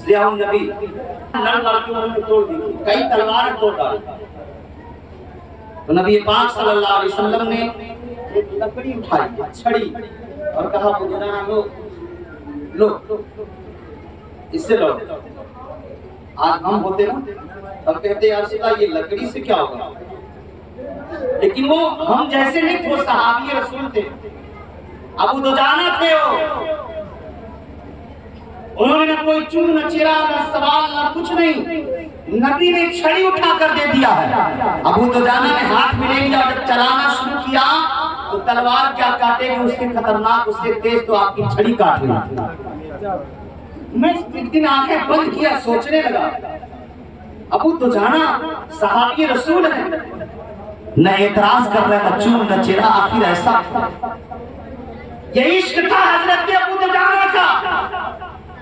ضیاء النبی نر لڑکیوں نے توڑ دی، کئی تلوار توڑ ڈالی۔ تو نبی پاک صلی اللہ علیہ وسلم نے ایک لکڑی اٹھائی، چھڑی، اور کہا بجرانا لو لو اس سے لو۔ آج ہم ہوتے نا اب کہتے یا رسول اللہ یہ لکڑی سے کیا ہوگا، لیکن وہ ہم جیسے نہیں تھے، وہ صحابی رسول تھے، ابو دجانہ تھے، انہوں نے نہ کوئی چون نہ چرا نہ سوال نہ کچھ نہیں، نبی نے ایک چھڑی اٹھا کر دے دیا ہے۔ ابو دجانہ نے ہاتھ میں لے لیا، جب چلانا شروع کیا تو تلوار کیا کاٹے گی، اس سے خطرناک اس سے تیز تو آپ کی چھڑی کاٹ لی۔ میں ایک دن آنکھیں بند کیا، سوچنے لگا ابو دجانہ صحابی رسول ہے، نہ اعتراض کر رہے نہ چون نہ چرا، آخر ایسا یہ عشق تھا حضرت ابو دجانہ کا،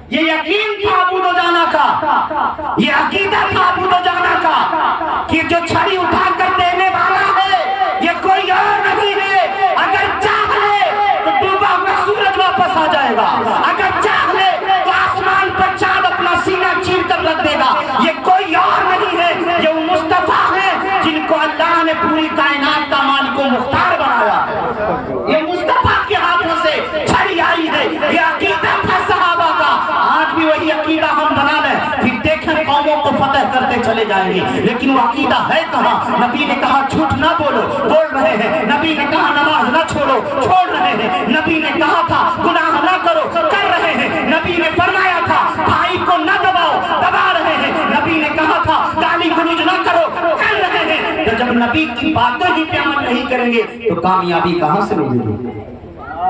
یہ یقین تھا ابو دجانہ کا، یہ عقیدہ تھا ابو دجانہ کا کہ جو چھڑی اٹھا کر دینے والا ہے یہ کوئی اور نہیں ہے، اگر چاہ لے تو ڈوبا ہوا سورج واپس آ جائے گا، اگر چاہ لے تو آسمان پر چاند اپنا سینہ چیر کر رکھ دے گا، یہ کوئی اور نہیں ہے، یہ وہ مصطفیٰ ہیں جن کو اللہ نے پوری کائنات کا مالک و مختار بنایا ہے، یہ مصطفیٰ کے ہاتھوں سے چھڑی آئی ہے، یہ عقیدہ تھا صحابہ کا۔ آج بھی وہی عقیدہ ہم بنا لیں، پھر دیکھیں قوموں کو فتح کرتے چلے جائیں گے، لیکن وہ عقیدہ ہے کہاں؟ نبی نے کہا جھوٹ نہ بولو، بول رہے ہیں، نبی نے کہا نماز نہ چھوڑو، چھوڑ رہے ہیں، نبی نے کہا تھا گناہ نہ کرو، کر رہے ہیں، نبی نے فرمایا تھا بھائی کو نہ دباؤ، دبا رہے ہیں، نبی نے کہا تھا گالی گلوچ نہ کرو، کر رہے ہیں۔ تو جب نبی کی باتوں ہی پہ عمل نہیں کریں گے تو کامیابی کہاں سے ملے گی؟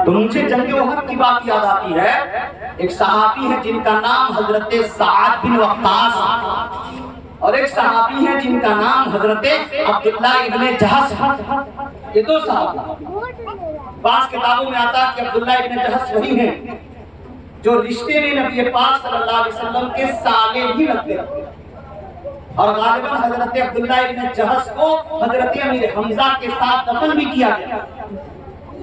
تو مجھے جنگ احد کی بات یاد آتی ہے، ایک صحابی ہے جن کا نام حضرت سعد بن وقاص، اور ایک صحابی ہے جن کا نام حضرت عبداللہ ابن جہش، یہ دو صحابی۔ بعض کتابوں میں آتا ہے کہ عبداللہ ابن جہش وہی ہیں جو رشتے میں نبی پاک صلی اللہ علیہ وسلم کے سالے بھی لگتے ہیں، اور غالباً حضرت عبداللہ ابن جہش کو حضرت امیر حمزہ کے ساتھ دفن بھی کیا گیا۔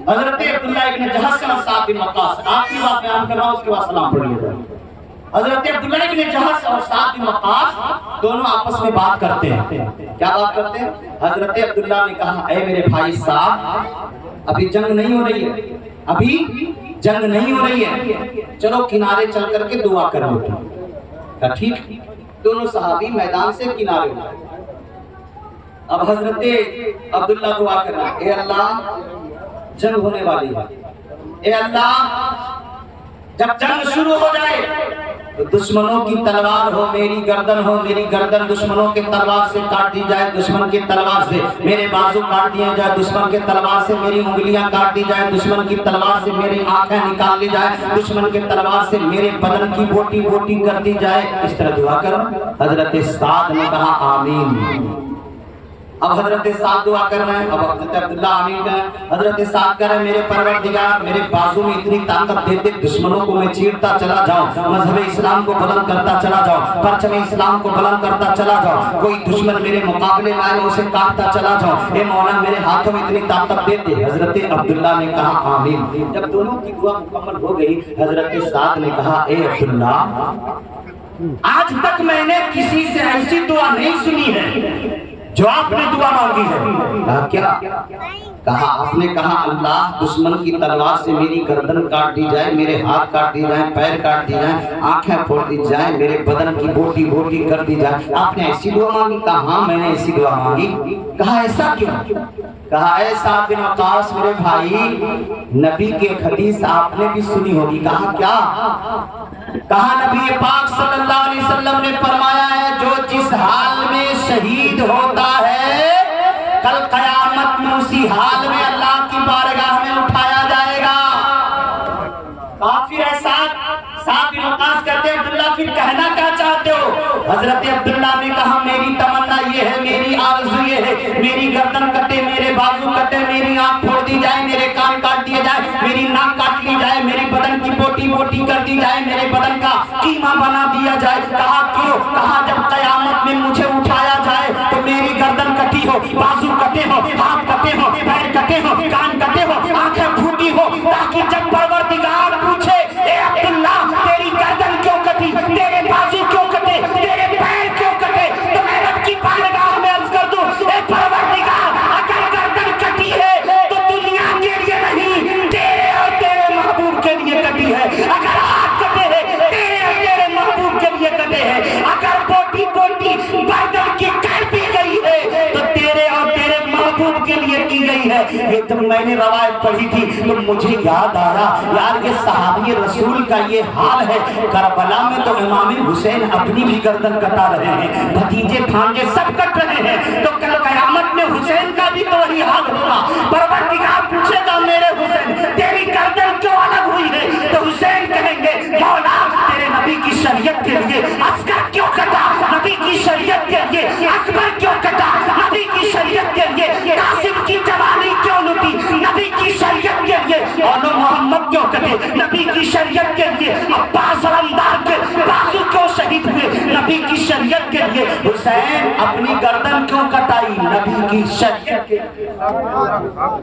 حضرت عبداللہ ابن جہش اور سعد بن وقاص، آخری بات بیان کر رہا ہوں، اس کے بعد سلام پڑھیے گا۔ حضرت عبداللہ ابن جہش اور سعد بن وقاص دونوں آپس میں بات کرتے ہیں۔ کیا بات کرتے ہیں؟ حضرت عبداللہ نے کہا اے میرے بھائی سعد، ابھی جنگ نہیں ہو رہی ہے، ابھی جنگ نہیں ہو رہی ہے، چلو کنارے چل کر کے دعا کر لیتے ہیں۔ کہا ٹھیک۔ دونوں صحابی میدان سے کنارے ہوئے۔ اب حضرت عبداللہ دعا کر رہے، اے اللہ جنگ ہونے والی ہے، اے اللہ جب جنگ شروع ہو جائے تو دشمنوں کی تلوار ہو میری گردن ہو، میری گردن دشمنوں کے تلوار سے کاٹ دی جائے، دشمن کے تلوار سے میرے بازو کاٹ دیے جائے، دشمن کے تلوار سے میری انگلیاں کاٹ دی جائے، دشمن کی تلوار سے میری آنکھیں نکال لی جائے، دشمن کے تلوار سے میرے بدن کی بوٹی بوٹی کر دی جائے، اس طرح دعا کرو۔ حضرت سعد نے کہا آمین۔ اب حضرت سعد دعا کر رہے ہیں، اب حضرت عبداللہ آمین کہہ رہے ہیں۔ حضرت سعد کہہ رہے ہیں میرے پروردگار میرے بازو میں اتنی طاقت دے دے دشمنوں کو میں چیرتا چلا جاؤں، مذہب اسلام کو بلند کرتا چلا جاؤں، پرچم اسلام کو بلند کرتا چلا جاؤں، کوئی دشمن میرے مقابلے میں آئے اسے کاٹتا چلا جاؤں، اے مولا میرے ہاتھوں میں اتنی طاقت دے دے۔ حضرت عبداللہ نے کہا آمین۔ جب دونوں کی دعا مکمل ہو گئی، حضرت سعد نے کہا اے عبداللہ آج تک میں نے کسی سے ایسی دعا نہیں سنی ہے جو آپ نے دعا مانگی ہے۔ کہا کیا؟ کہا آپ نے کہا اللہ دشمن کی تلوار سے میری گردن کاٹ دی جائے، میرے ہاتھ کاٹ دی جائیں، پیر کاٹ دی جائیں، آنکھیں پھوڑ دی جائیں، میرے بدن کی بوٹی بوٹی کر دی جائے، آپ نے ایسی دعا مانگی؟ کہا ہاں میں نے ایسی دعا مانگی۔ کہا ایسا کیوں؟ کہا اے سعد بن وقاص میرے بھائی نبی کی ایک حدیث آپ نے بھی سنی ہوگی۔ کہا کیا؟ کہا نبی پاک صلی اللہ علیہ وسلم نے فرمایا ہے جو جس حال میں شہید ہوتا ہے کل قیامت میں اسی حال میں اللہ کی بارگاہ میں اٹھایا جائے گا۔ کافر ہے سعد بن وقاص کہتے ہیں عبداللہ پھر کہنا کیا چاہتے ہو؟ حضرت عبداللہ نے کہا میری تمنا یہ ہے، میری آرزو یہ ہے، میری گردن کٹے، میرے بازو کٹے، میری آنکھ پھوڑ دی جائے، میرے کان کاٹ دیے جائے، میری ناک کاٹ لی جائے، میرے بدن کی بوٹی بوٹی کر دی جائے، میرے بدن کا قیمہ بنا دیا جائے۔ کہا کیوں؟ کہا جب قیامت میں مجھے اٹھایا جائے تو میری گردن کٹی ہو، بازو کٹے ہو، ہاتھ کٹے ہو، پیر کٹے ہو، کان کٹے ہو، آنکھیں پھوٹی ہو، تاکہ جب پروردگار پوچھے اے عبداللہ تیری گردن کیوں کٹی، تیرے بازو یہ تو میں نے روایت پڑھی تھی تو مجھے یاد آیا یار یہ صحابی رسول کا یہ حال ہے، کربلا میں تو امام حسین اپنی بھی گردن کٹا رہے ہیں، بھتیجے بھانجے سب کٹ رہے ہیں، تو کل قیامت میں حسین کا بھی تو وہی حال ہوگا۔ پروردگار پوچھے گا میرے حسین تیری گردن کیوں الگ ہوئی ہے؟ تو حسین کہیں گے مولا تیرے نبی کی شریعت کے لیے عسکر کیوں کٹا، نبی کی شریعت کے لیے اکبر کیوں کٹا، نبی کی شریعت کے لیے قاسم کی جوانی کیوں لٹی، نبی کی شریعت کے لیے اولو محمد کیوں کٹے، نبی کی شریعت کے لیے عباس علمدار کے بازو کیوں شہید ہوئے، نبی کی شریعت کے لیے حسین اپنی گردن کیوں کٹائی، نبی کی شریعت کے لیے،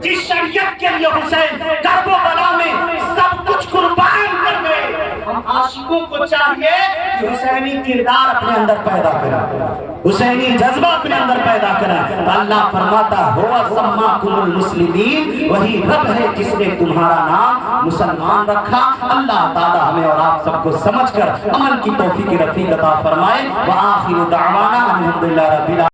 جس شریعت کے لیے حسین کرب و بلا میں سب کچھ قربان کر گئے۔ ہم عاشقوں کو چاہیے کہ حسینی کردار اپنے اندر پیدا کریں، حسینی جذبہ اپنے اندر پیدا کریں۔ اللہ فرماتا ہوا سماکم المسلمین، وہی رب ہے جس نے تمہارا نام مسلمان رکھا۔ اللہ تعالی ہمیں اور آپ سب کو سمجھ کر عمل کی توفیق رفیق عطا فرمائے۔ وآخر دعوانا الحمدللہ رب العالمین۔